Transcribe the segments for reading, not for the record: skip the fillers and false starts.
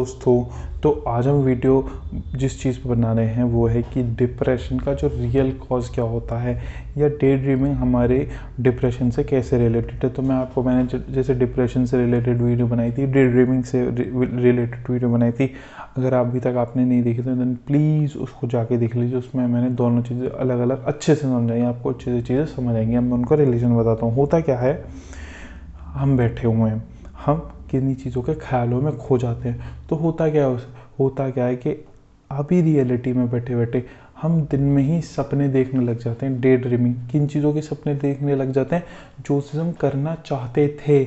दोस्त हो। तो आज हम वीडियो जिस चीज़ पर बना रहे हैं वो है कि डिप्रेशन का जो रियल कॉज क्या होता है, या डे ड्रीमिंग हमारे डिप्रेशन से कैसे रिलेटेड है। तो मैंने जैसे डिप्रेशन से रिलेटेड वीडियो बनाई थी, डे ड्रीमिंग से रिलेटेड वीडियो बनाई थी। अगर अभी तक आपने नहीं देखी तो देन प्लीज़ उसको जाके देख लीजिए। उसमें मैंने दोनों चीज़ें अलग अलग अच्छे से समझाई, आपको अच्छे से चीज़ें समझ आएंगी। मैं उनका रिलेशन बताता हूँ। होता क्या है, हम बैठे हुए हैं, हम किन्हीं चीज़ों के ख्यालों में खो जाते हैं। तो होता क्या है कि अभी रियलिटी में बैठे बैठे हम दिन में ही सपने देखने लग जाते हैं। डे ड्रीमिंग, किन चीज़ों के सपने देखने लग जाते हैं, जो चीज़ हम करना चाहते थे,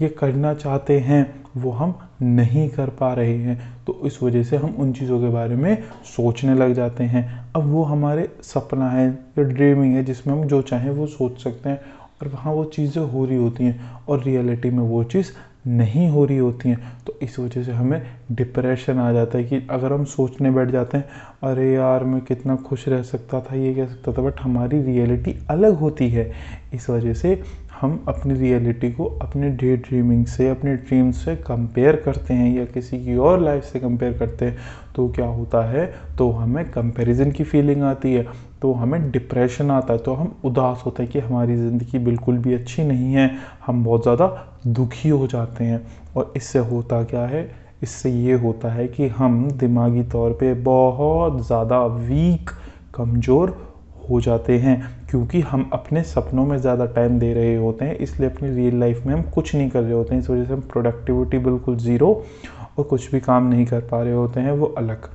ये करना चाहते हैं, वो हम नहीं कर पा रहे हैं। तो इस वजह से हम उन चीज़ों के बारे में सोचने लग जाते हैं। अब वो हमारे सपना है या ड्रीमिंग है, जिसमें हम जो चाहें वो सोच सकते हैं, और वहाँ वो चीज़ें हो रही होती हैं और रियलिटी में वो चीज़ नहीं हो रही होती हैं। तो इस वजह से हमें डिप्रेशन आ जाता है कि अगर हम सोचने बैठ जाते हैं, अरे यार मैं कितना खुश रह सकता था, ये कह सकता था, बट हमारी रियलिटी अलग होती है। इस वजह से हम अपनी रियलिटी को अपने डे ड्रीमिंग से, अपने ड्रीम से कंपेयर करते हैं या किसी की और लाइफ से कंपेयर करते हैं। तो क्या होता है, तो हमें कंपैरिजन की फीलिंग आती है, तो हमें डिप्रेशन आता है, तो हम उदास होते हैं कि हमारी ज़िंदगी बिल्कुल भी अच्छी नहीं है, हम बहुत ज़्यादा दुखी हो जाते हैं। और इससे होता क्या है, इससे ये होता है कि हम दिमागी तौर पे बहुत ज़्यादा वीक, कमज़ोर हो जाते हैं, क्योंकि हम अपने सपनों में ज़्यादा टाइम दे रहे होते हैं। इसलिए अपनी रियल लाइफ में हम कुछ नहीं कर रहे होते हैं। इस वजह से हम प्रोडक्टिविटी बिल्कुल ज़ीरो, और कुछ भी काम नहीं कर पा रहे होते हैं, वो अलग।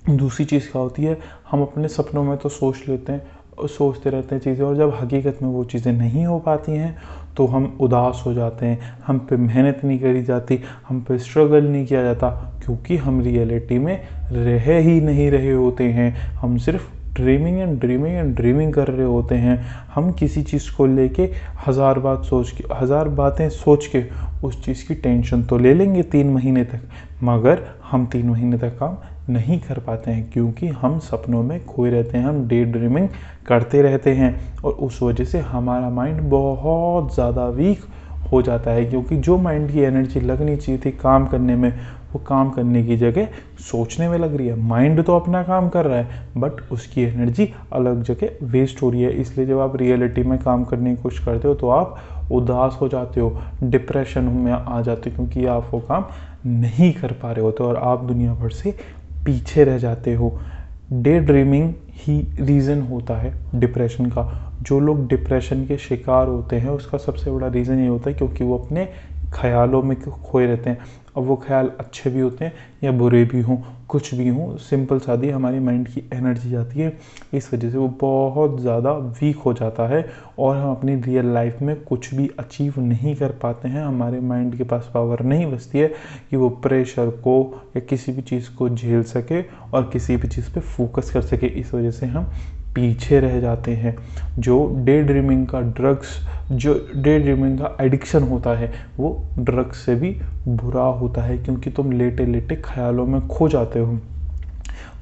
दूसरी चीज़ क्या होती है, हम अपने सपनों में तो सोच लेते हैं और सोचते रहते हैं चीज़ें, और जब हकीकत में वो चीज़ें नहीं हो पाती हैं तो हम उदास हो जाते हैं। हम पे मेहनत नहीं करी जाती, हम पे स्ट्रगल नहीं किया जाता, क्योंकि हम रियलिटी में रह ही नहीं रहे होते हैं। हम सिर्फ dreaming and dreaming and dreaming कर रहे होते हैं। हम किसी चीज़ को लेके हज़ार बातें सोच के उस चीज़ की टेंशन तो ले लेंगे 3 महीने तक, मगर हम 3 महीने तक काम नहीं कर पाते हैं, क्योंकि हम सपनों में खोए रहते हैं, हम डे ड्रीमिंग करते रहते हैं। और उस वजह से हमारा माइंड बहुत ज़्यादा वीक हो जाता है, क्योंकि जो माइंड की एनर्जी लगनी चाहिए थी काम करने में, वो काम करने की जगह सोचने में लग रही है। माइंड तो अपना काम कर रहा है, बट उसकी एनर्जी अलग जगह वेस्ट हो रही है। इसलिए जब आप रियलिटी में काम करने की कोशिश करते हो तो आप उदास हो जाते हो, डिप्रेशन में आ जाते हो, क्योंकि आप वो काम नहीं कर पा रहे होते और आप दुनिया भर से पीछे रह जाते हो। डे ड्रीमिंग ही रीज़न होता है डिप्रेशन का। जो लोग डिप्रेशन के शिकार होते हैं उसका सबसे बड़ा रीज़न ये होता है क्योंकि वो अपने ख्यालों में खोए रहते हैं। अब वो ख्याल अच्छे भी होते हैं या बुरे भी हों, कुछ भी हों, सिंपल सादी हमारी माइंड की एनर्जी जाती है। इस वजह से वो बहुत ज़्यादा वीक हो जाता है और हम अपनी रियल लाइफ में कुछ भी अचीव नहीं कर पाते हैं। हमारे माइंड के पास पावर नहीं बचती है कि वो प्रेशर को या किसी भी चीज़ को झेल सके और किसी भी चीज़ पे फोकस कर सके। इस वजह से हम पीछे रह जाते हैं। जो डे ड्रीमिंग का एडिक्शन होता है वो ड्रग्स से भी बुरा होता है, क्योंकि तुम लेटे लेटे ख्यालों में खो जाते हो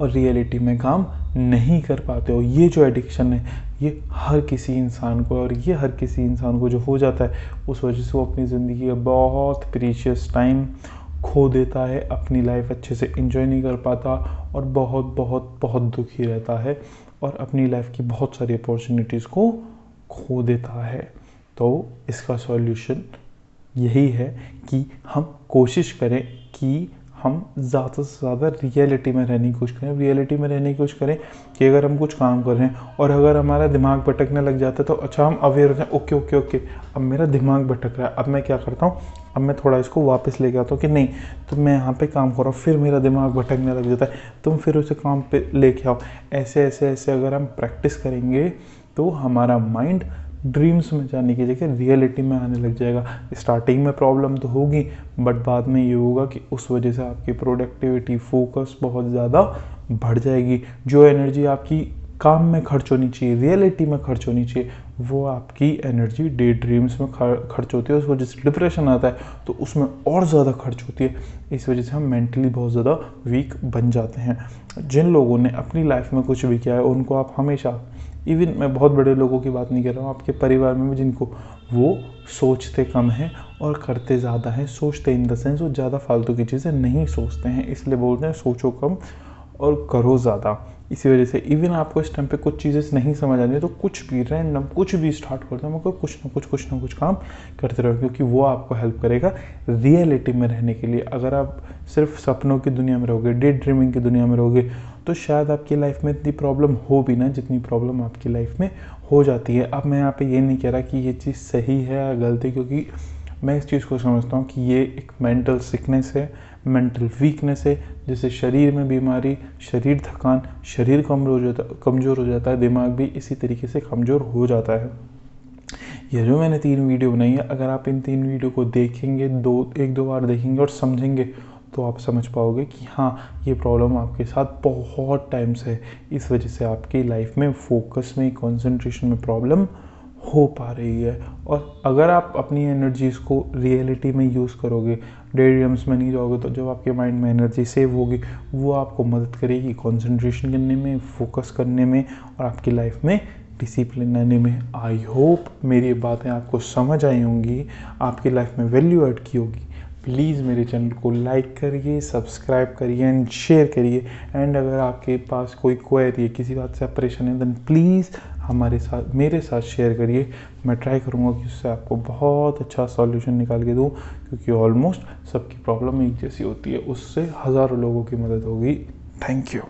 और रियलिटी में काम नहीं कर पाते हो। ये जो एडिक्शन है ये हर किसी इंसान को, और ये हर किसी इंसान को जो हो जाता है उस वजह से वो अपनी ज़िंदगी का बहुत प्रीशियस टाइम खो देता है, अपनी लाइफ अच्छे से एंजॉय नहीं कर पाता और बहुत बहुत बहुत दुखी रहता है और अपनी लाइफ की बहुत सारी अपॉर्चुनिटीज़ को खो देता है। तो इसका सॉल्यूशन यही है कि हम कोशिश करें कि हम ज़्यादा से ज़्यादा रियलिटी में रहने की कोशिश करें। रियलिटी में रहने की कोशिश करें कि अगर हम कुछ काम कर रहे हैं और अगर हमारा दिमाग भटकने लग जाता है तो अच्छा हम अवेयर हो जाए, ओके ओके ओके अब मेरा दिमाग भटक रहा है, अब मैं क्या करता हूँ, अब मैं थोड़ा इसको वापस लेके आता हूँ कि नहीं तो मैं यहाँ पे काम कर रहा हूँ, फिर मेरा दिमाग भटकने लग जाता है, तुम फिर उसे काम पे लेके आओ। ऐसे ऐसे ऐसे अगर हम प्रैक्टिस करेंगे तो हमारा माइंड ड्रीम्स में जाने की जगह रियलिटी में आने लग जाएगा। स्टार्टिंग में प्रॉब्लम तो होगी, बट बाद में ये होगा कि उस वजह से आपकी प्रोडक्टिविटी, फोकस बहुत ज़्यादा बढ़ जाएगी। जो एनर्जी आपकी काम में खर्च होनी चाहिए, रियलिटी में खर्च होनी चाहिए, वो आपकी एनर्जी डे ड्रीम्स में खर्च होती है। उस वजह से डिप्रेशन आता है तो उसमें और ज़्यादा खर्च होती है। इस वजह से हम मेंटली बहुत ज़्यादा वीक बन जाते हैं। जिन लोगों ने अपनी लाइफ में कुछ भी किया है उनको आप हमेशा, इवन मैं बहुत बड़े लोगों की बात नहीं कर रहा हूँ, आपके परिवार में भी जिनको वो सोचते कम हैं और करते ज़्यादा हैं। सोचते इन द सेंस वो ज़्यादा फालतू की चीज़ें नहीं सोचते हैं, इसलिए बोलते हैं सोचो कम और करो ज़्यादा। इसी वजह से इवन आपको इस टाइम पे कुछ चीज़ें नहीं समझ आ रही तो कुछ भी रैंडम कुछ भी स्टार्ट कर दो, मगर कुछ ना कुछ काम करते रहो, क्योंकि वो आपको हेल्प करेगा रियलिटी में रहने के लिए। अगर आप सिर्फ सपनों की दुनिया में रहोगे, डे ड्रीमिंग की दुनिया में रहोगे, तो शायद आपकी लाइफ में इतनी प्रॉब्लम हो भी ना जितनी प्रॉब्लम आपकी लाइफ में हो जाती है। अब मैं यहाँ पे ये नहीं कह रहा कि ये चीज़ सही है या गलती, क्योंकि मैं इस चीज़ को समझता हूँ कि ये एक मेंटल सिकनेस है, मेंटल वीकनेस है, जिससे शरीर में बीमारी, शरीर थकान, शरीर कमज़ोर हो जाता है, दिमाग भी इसी तरीके से कमज़ोर हो जाता है। ये जो मैंने 3 वीडियो बनाई है, अगर आप इन 3 वीडियो को देखेंगे, एक दो बार देखेंगे और समझेंगे, तो आप समझ पाओगे कि हाँ, ये प्रॉब्लम आपके साथ बहुत टाइम से है। इस वजह से आपकी लाइफ में फोकस में, कंसंट्रेशन में प्रॉब्लम हो पा रही है। और अगर आप अपनी एनर्जीज़ को रियलिटी में यूज़ करोगे, डे ड्रीम्स में नहीं जाओगे, तो जब आपके माइंड में एनर्जी सेव होगी, वो आपको मदद करेगी कंसंट्रेशन करने में, फोकस करने में और आपकी लाइफ में डिसिप्लिन आने में। आई होप मेरी बातें आपको समझ आई होंगी, आपकी लाइफ में वैल्यू ऐड की होगी। प्लीज़ मेरे चैनल को लाइक करिए, सब्सक्राइब करिए एंड शेयर करिए। एंड अगर आपके पास कोई क्वेरी है, किसी बात से आप परेशान है, देन प्लीज़ मेरे साथ शेयर करिए। मैं ट्राई करूँगा कि उससे आपको बहुत अच्छा सॉल्यूशन निकाल के दूँ, क्योंकि ऑलमोस्ट सबकी प्रॉब्लम एक जैसी होती है, उससे हज़ारों लोगों की मदद होगी। Thank you.